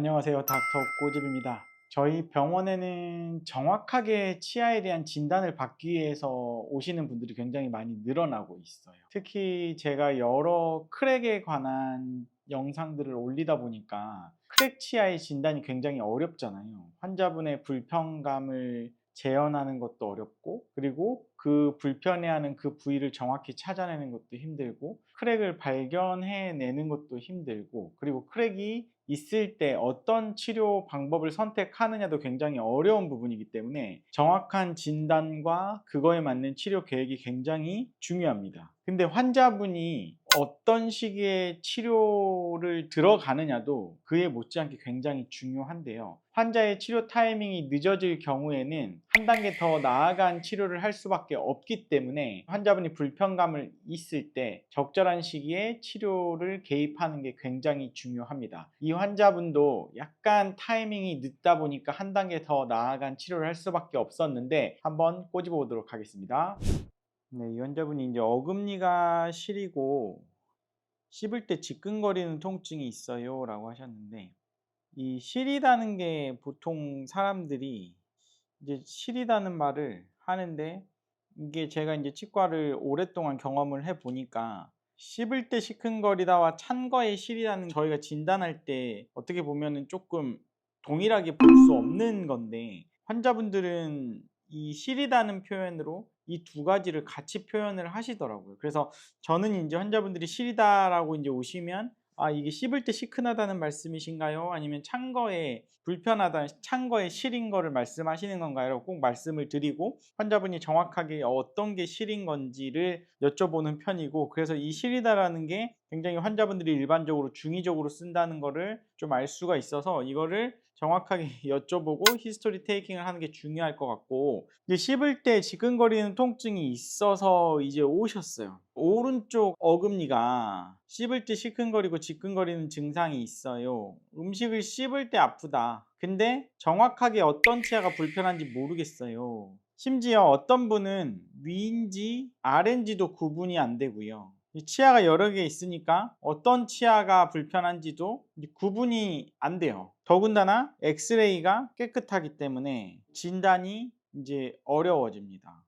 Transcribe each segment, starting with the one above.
안녕하세요. 닥터 꼬집입니다. 저희 병원에는 정확하게 치아에 대한 진단을 받기 위해서 오시는 분들이 굉장히 많이 늘어나고 있어요. 특히 제가 여러 크랙에 관한 영상들을 올리다 보니까 크랙 치아의 진단이 굉장히 어렵잖아요. 환자분의 불편감을 재현하는 것도 어렵고, 그리고 그 불편해하는 그 부위를 정확히 찾아내는 것도 힘들고, 크랙을 발견해내는 것도 힘들고, 그리고 크랙이 있을 때 어떤 치료 방법을 선택하느냐도 굉장히 어려운 부분이기 때문에 정확한 진단과 그거에 맞는 치료 계획이 굉장히 중요합니다. 근데 환자분이 어떤 시기에 치료를 들어가느냐도 그에 못지않게 굉장히 중요한데요. 환자의 치료 타이밍이 늦어질 경우에는 한 단계 더 나아간 치료를 할 수밖에 없기 때문에 환자분이 불편감을 있을 때 적절한 시기에 치료를 개입하는 게 굉장히 중요합니다. 이 환자분도 약간 타이밍이 늦다 보니까 한 단계 더 나아간 치료를 할 수밖에 없었는데 한번 꼬집어 보도록 하겠습니다. 네, 이 환자분이 이제 어금니가 시리고 씹을 때 지끈거리는 통증이 있어요 라고 하셨는데, 이 시리다는 게 보통 사람들이 이제 시리다는 말을 하는데, 이게 제가 이제 치과를 오랫동안 경험을 해 보니까 씹을 때 시큰거리다와 찬 거에 시리다는 저희가 진단할 때 어떻게 보면은 조금 동일하게 볼 수 없는 건데, 환자분들은 이 시리다는 표현으로 이 두 가지를 같이 표현을 하시더라고요. 그래서 저는 이제 환자분들이 시리다라고 이제 오시면 이게 씹을 때 시큰하다는 말씀이신가요? 아니면 찬 거에 불편하다, 찬 거에 시린 거를 말씀하시는 건가요? 꼭 말씀을 드리고 환자분이 정확하게 어떤 게 시린 건지를 여쭤보는 편이고, 그래서 이 시리다라는 게 굉장히 환자분들이 일반적으로 중의적으로 쓴다는 거를 좀 알 수가 있어서 이거를 정확하게 여쭤보고 히스토리 테이킹을 하는 게 중요할 것 같고, 이제 씹을 때 지끈거리는 통증이 있어서 이제 오셨어요. 오른쪽 어금니가 씹을 때 시큰거리고 지끈거리는 증상이 있어요. 음식을 씹을 때 아프다. 근데 정확하게 어떤 치아가 불편한지 모르겠어요. 심지어 어떤 분은 위인지 아래인지도 구분이 안 되고요. 이 치아가 여러 개 있으니까 어떤 치아가 불편한지도 구분이 안 돼요. 더군다나 엑스레이가 깨끗하기 때문에 진단이 이제 어려워집니다.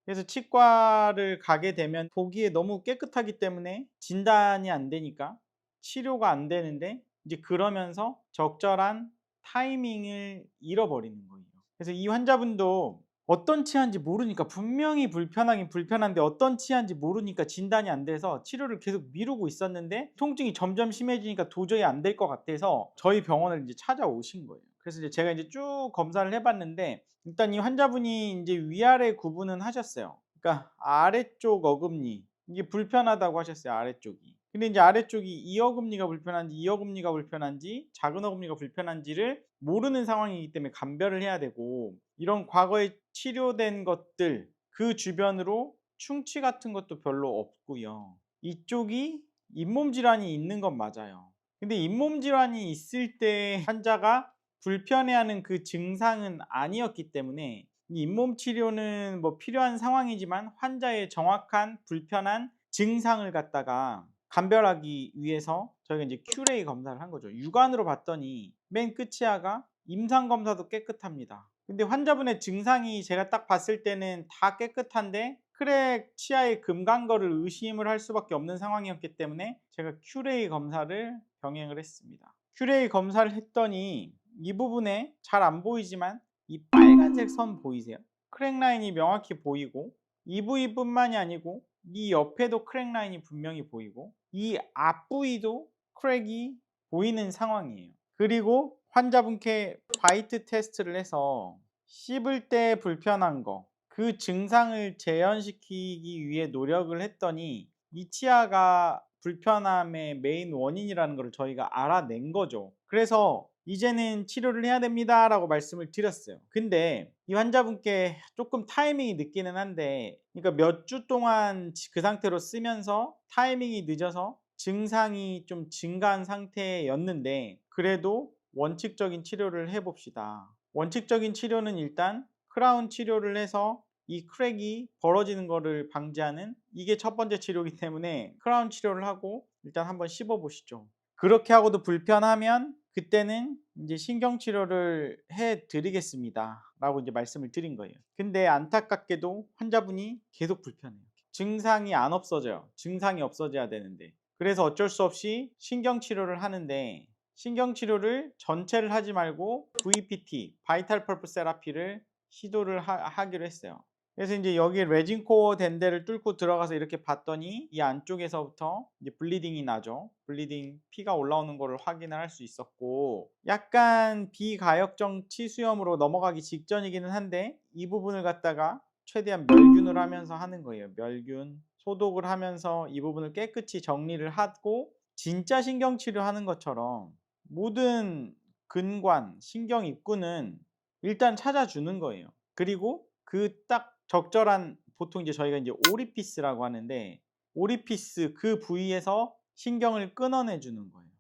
그래서 치과를 가게 되면 보기에 너무 깨끗하기 때문에 진단이 안 되니까 치료가 안 되는데, 이제 그러면서 적절한 타이밍을 잃어버리는 거예요. 그래서 이 환자분도 어떤 치아인지 모르니까, 분명히 불편하긴 불편한데 어떤 치아인지 모르니까 진단이 안 돼서 치료를 계속 미루고 있었는데, 통증이 점점 심해지니까 도저히 안 될 것 같아서 저희 병원을 이제 찾아오신 거예요. 그래서 이제 제가 이제 쭉 검사를 해봤는데, 일단 이 환자분이 이제 위아래 구분은 하셨어요. 그러니까 아래쪽 어금니 이게 불편하다고 하셨어요. 아래쪽이. 근데 이제 아래쪽이 이 어금니가 불편한지 이 어금니가 불편한지 작은 어금니가 불편한지를 모르는 상황이기 때문에 감별을 해야 되고, 이런 과거에 치료된 것들 그 주변으로 충치 같은 것도 별로 없고요. 이쪽이 잇몸 질환이 있는 건 맞아요. 근데 잇몸 질환이 있을 때 환자가 불편해하는 그 증상은 아니었기 때문에 이 잇몸 치료는 뭐 필요한 상황이지만 환자의 정확한 불편한 증상을 갖다가 감별하기 위해서 저희가 이제 큐레이 검사를 한 거죠. 육안으로 봤더니 맨 끝치아가 임상 검사도 깨끗합니다. 근데 환자분의 증상이 제가 딱 봤을 때는 다 깨끗한데 크랙 치아에 금 간 거를 의심을 할 수밖에 없는 상황이었기 때문에 제가 큐레이 검사를 병행을 했습니다. 큐레이 검사를 했더니 이 부분에 잘 안 보이지만 이 빨간색 선 보이세요? 크랙 라인이 명확히 보이고, 이 부위뿐만이 아니고 이 옆에도 크랙 라인이 분명히 보이고 이 앞부위도 크랙이 보이는 상황이에요. 그리고 환자분께 바이트 테스트를 해서 씹을 때 불편한 거, 그 증상을 재현시키기 위해 노력을 했더니 이 치아가 불편함의 메인 원인이라는 걸 저희가 알아낸 거죠. 그래서 이제는 치료를 해야 됩니다 라고 말씀을 드렸어요. 근데 이 환자분께 조금 타이밍이 늦기는 한데, 그러니까 몇 주 동안 그 상태로 쓰면서 타이밍이 늦어서 증상이 좀 증가한 상태였는데, 그래도 원칙적인 치료를 해봅시다. 원칙적인 치료는 일단 크라운 치료를 해서 이 크랙이 벌어지는 거를 방지하는, 이게 첫 번째 치료이기 때문에 크라운 치료를 하고 일단 한번 씹어 보시죠. 그렇게 하고도 불편하면 그때는 이제 "신경치료를 해 드리겠습니다." 라고 이제 말씀을 드린 거예요. 근데 안타깝게도 환자분이 계속 불편해요. 증상이 안 없어져요. 증상이 없어져야 되는데. 그래서 어쩔 수 없이 신경치료를 하는데, 신경치료를 전체를 하지 말고 VPT, 바이탈 펄프 세라피를 시도를 하기로 했어요. 그래서 인제 여기 레진 코어 된 데를 뚫고 들어가서 이렇게 봤더니 이 안쪽에서부터 이제 블리딩이 나죠. 블리딩, 피가 올라오는 거를 확인을 할 수 있었고, 약간 비가역적 치수염으로 넘어가기 직전이기는 한데 이 부분을 갖다가 최대한 멸균을 하면서 하는 거예요. 멸균, 소독을 하면서 이 부분을 깨끗이 정리를 하고, 진짜 신경치료하는 것처럼 모든 근관, 신경 입구는 일단 찾아주는 거예요. 그리고 그 딱 적절한, 보통 이제 저희가 이제 오리피스라고 하는데, 오리피스 그 부위에서 신경을 끊어내 주는 거예요.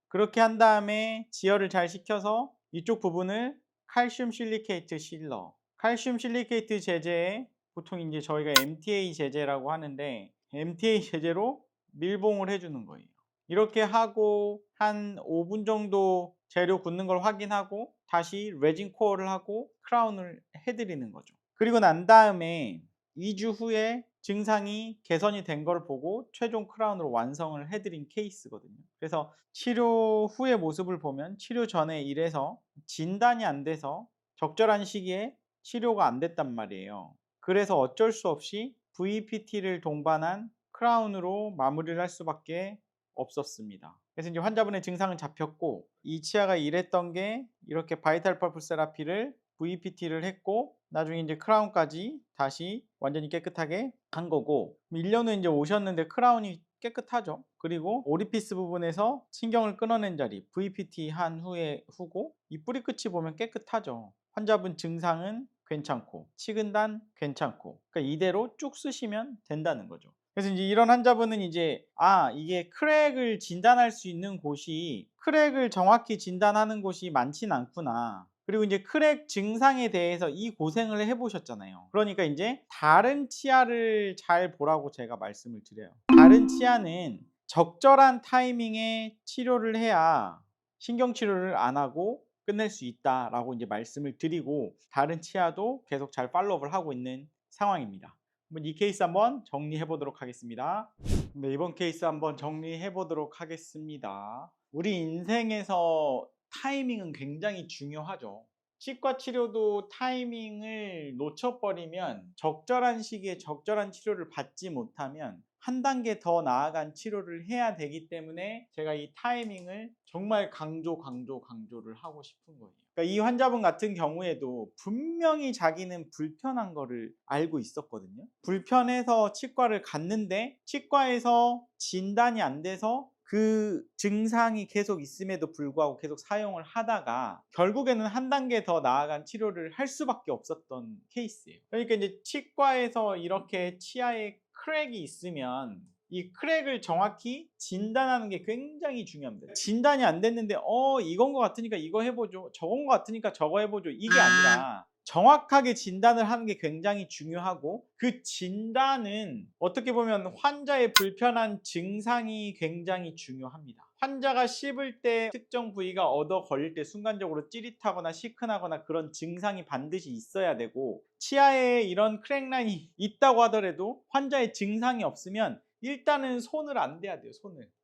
그렇게 한 다음에 지혈을 잘 시켜서 이쪽 부분을 칼슘 실리케이트 실러, 칼슘 실리케이트 제제에 보통 이제 저희가 MTA 제제라고 하는데, MTA 제제로 밀봉을 해 주는 거예요. 이렇게 하고 한 5분 정도 재료 굳는 걸 확인하고 다시 레진 코어를 하고 크라운을 해 드리는 거죠. 그리고 난 다음에 2주 후에 증상이 개선이 된 걸 보고 최종 크라운으로 완성을 해 드린 케이스거든요. 그래서 치료 후의 모습을 보면 치료 전에 이래서 진단이 안 돼서 적절한 시기에 치료가 안 됐단 말이에요. 그래서 어쩔 수 없이 VPT를 동반한 크라운으로 마무리를 할 수밖에 없었습니다. 그래서 이제 환자분의 증상은 잡혔고, 이 치아가 이랬던 게 이렇게 바이탈 펄프 세라피를 VPT를 했고, 나중에 이제 크라운까지 다시 완전히 깨끗하게 한 거고, 1년 후에 이제 오셨는데 크라운이 깨끗하죠. 그리고 오리피스 부분에서 신경을 끊어낸 자리 VPT 한 후고, 이 뿌리 끝이 보면 깨끗하죠. 환자분 증상은 괜찮고 치근단 괜찮고, 그러니까 이대로 쭉 쓰시면 된다는 거죠. 그래서 이제 이런 환자분은 이제 이게 크랙을 진단할 수 있는 곳이, 크랙을 정확히 진단하는 곳이 많진 않구나. 그리고 이제 크랙 증상에 대해서 이 고생을 해 보셨잖아요. 그러니까 인제 다른 치아를 잘 보라고 제가 말씀을 드려요. 다른 치아는 적절한 타이밍에 치료를 해야 신경 치료를 안 하고 끝낼 수 있다라고 인제 말씀을 드리고, 다른 치아도 계속 잘 팔로우업을 하고 있는 상황입니다. 한번 이 케이스 한번 정리해 보도록 하겠습니다. 네, 이번 케이스 한번 정리해 보도록 하겠습니다. 우리 인생에서 타이밍은 굉장히 중요하죠. 치과 치료도 타이밍을 놓쳐버리면, 적절한 시기에 적절한 치료를 받지 못하면 한 단계 더 나아간 치료를 해야 되기 때문에 제가 이 타이밍을 정말 강조를 하고 싶은 거예요. 그러니까 이 환자분 같은 경우에도 분명히 자기는 불편한 거를 알고 있었거든요. 불편해서 치과를 갔는데 치과에서 진단이 안 돼서 그 증상이 계속 있음에도 불구하고 계속 사용을 하다가 결국에는 한 단계 더 나아간 치료를 할 수밖에 없었던 케이스예요. 그러니까 이제 치과에서 이렇게 치아에 크랙이 있으면 이 크랙을 정확히 진단하는 게 굉장히 중요합니다. 진단이 안 됐는데 이건 것 같으니까 이거 해보죠, 저건 것 같으니까 저거 해보죠, 이게 아니라 정확하게 진단을 하는 게 굉장히 중요하고, 그 진단은 어떻게 보면 환자의 불편한 증상이 굉장히 중요합니다. 환자가 씹을 때 특정 부위가 얻어 걸릴 때 순간적으로 찌릿하거나 시큰하거나 그런 증상이 반드시 있어야 되고, 치아에 이런 크랙라인이 있다고 하더라도 환자의 증상이 없으면 일단은 손을 안 대야 돼요.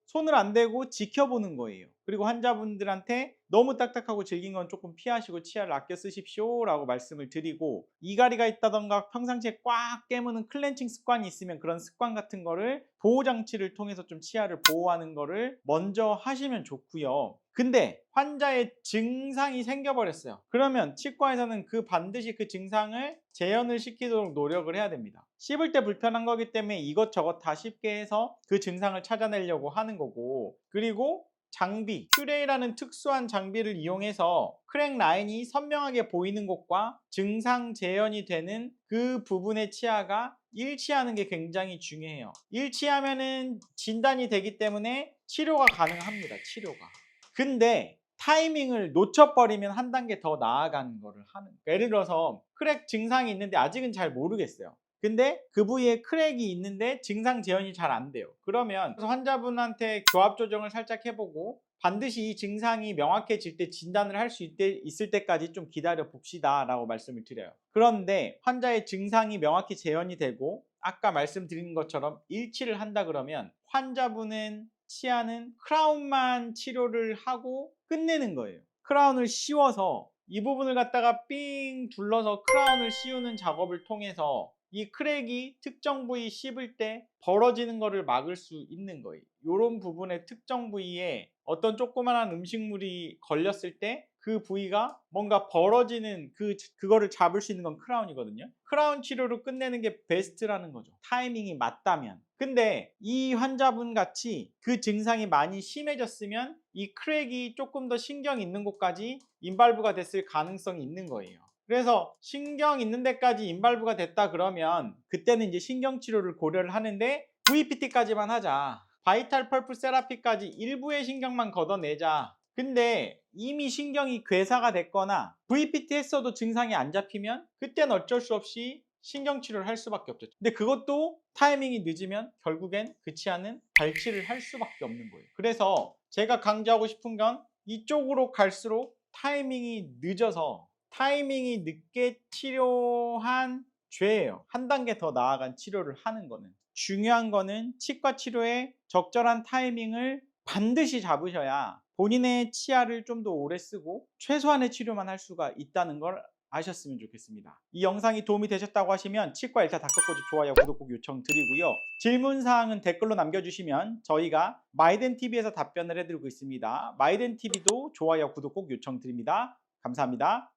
손을 안 대고 지켜보는 거예요. 그리고 환자분들한테 너무 딱딱하고 질긴 건 조금 피하시고 치아를 아껴 쓰십시오 라고 말씀을 드리고, 이갈이가 있다던가 평상시에 꽉 깨무는 클렌칭 습관이 있으면 그런 습관 같은 거를 보호장치를 통해서 좀 치아를 보호하는 거를 먼저 하시면 좋고요. 근데 환자의 증상이 생겨버렸어요. 그러면 치과에서는 반드시 그 증상을 재현을 시키도록 노력을 해야 됩니다. 씹을 때 불편한 거기 때문에 이것저것 다 쉽게 해서 그 증상을 찾아내려고 하는 거고, 그리고 장비, 큐레이라는 특수한 장비를 이용해서 크랙 라인이 선명하게 보이는 곳과 증상 재현이 되는 그 부분의 치아가 일치하는 게 굉장히 중요해요. 일치하면은 진단이 되기 때문에 치료가 가능합니다. 치료가. 근데 타이밍을 놓쳐버리면 한 단계 더 나아가는 거를 하는, 예를 들어서 크랙 증상이 있는데 아직은 잘 모르겠어요. 근데 그 부위에 크랙이 있는데 증상 재현이 잘 안 돼요. 그러면 환자분한테 교합 조정을 살짝 해보고 반드시 이 증상이 명확해질 때 진단을 할 수 있을 때까지 좀 기다려 봅시다 라고 말씀을 드려요. 그런데 환자의 증상이 명확히 재현이 되고 아까 말씀드린 것처럼 일치를 한다 그러면 환자분은 치아는 크라운만 치료를 하고 끝내는 거예요. 크라운을 씌워서 이 부분을 갖다가 삥 둘러서 크라운을 씌우는 작업을 통해서 이 크랙이 특정 부위 씹을 때 벌어지는 거를 막을 수 있는 거예요. 이런 부분의 특정 부위에 어떤 조그만한 음식물이 걸렸을 때 그 부위가 뭔가 벌어지는 그거를 잡을 수 있는 건 크라운이거든요. 크라운 치료로 끝내는 게 베스트라는 거죠. 타이밍이 맞다면. 근데 이 환자분 같이 그 증상이 많이 심해졌으면 이 크랙이 조금 더 신경 있는 곳까지 인발부가 됐을 가능성이 있는 거예요. 그래서 신경 있는 데까지 인발부가 됐다 그러면 그때는 이제 신경 치료를 고려를 하는데 VPT까지만 하자. 바이탈 펄프 세라피까지 일부의 신경만 걷어내자. 근데 이미 신경이 괴사가 됐거나 VPT 했어도 증상이 안 잡히면 그때는 어쩔 수 없이 신경치료를 할 수밖에 없죠. 근데 그것도 타이밍이 늦으면 결국엔 그 치아는 발치를 할 수밖에 없는 거예요. 그래서 제가 강조하고 싶은 건 이쪽으로 갈수록 타이밍이 늦어서 타이밍이 늦게 치료한 죄예요. 한 단계 더 나아간 치료를 하는 거는. 중요한 거는 치과 치료의 적절한 타이밍을 반드시 잡으셔야 본인의 치아를 좀 더 오래 쓰고 최소한의 치료만 할 수가 있다는 걸 아셨으면 좋겠습니다. 이 영상이 도움이 되셨다고 하시면 치과 1타 닥터코즈 좋아요, 구독 꼭 요청드리고요. 질문사항은 댓글로 남겨주시면 저희가 마이덴TV에서 답변을 해드리고 있습니다. 마이덴TV도 좋아요, 구독 꼭 요청드립니다. 감사합니다.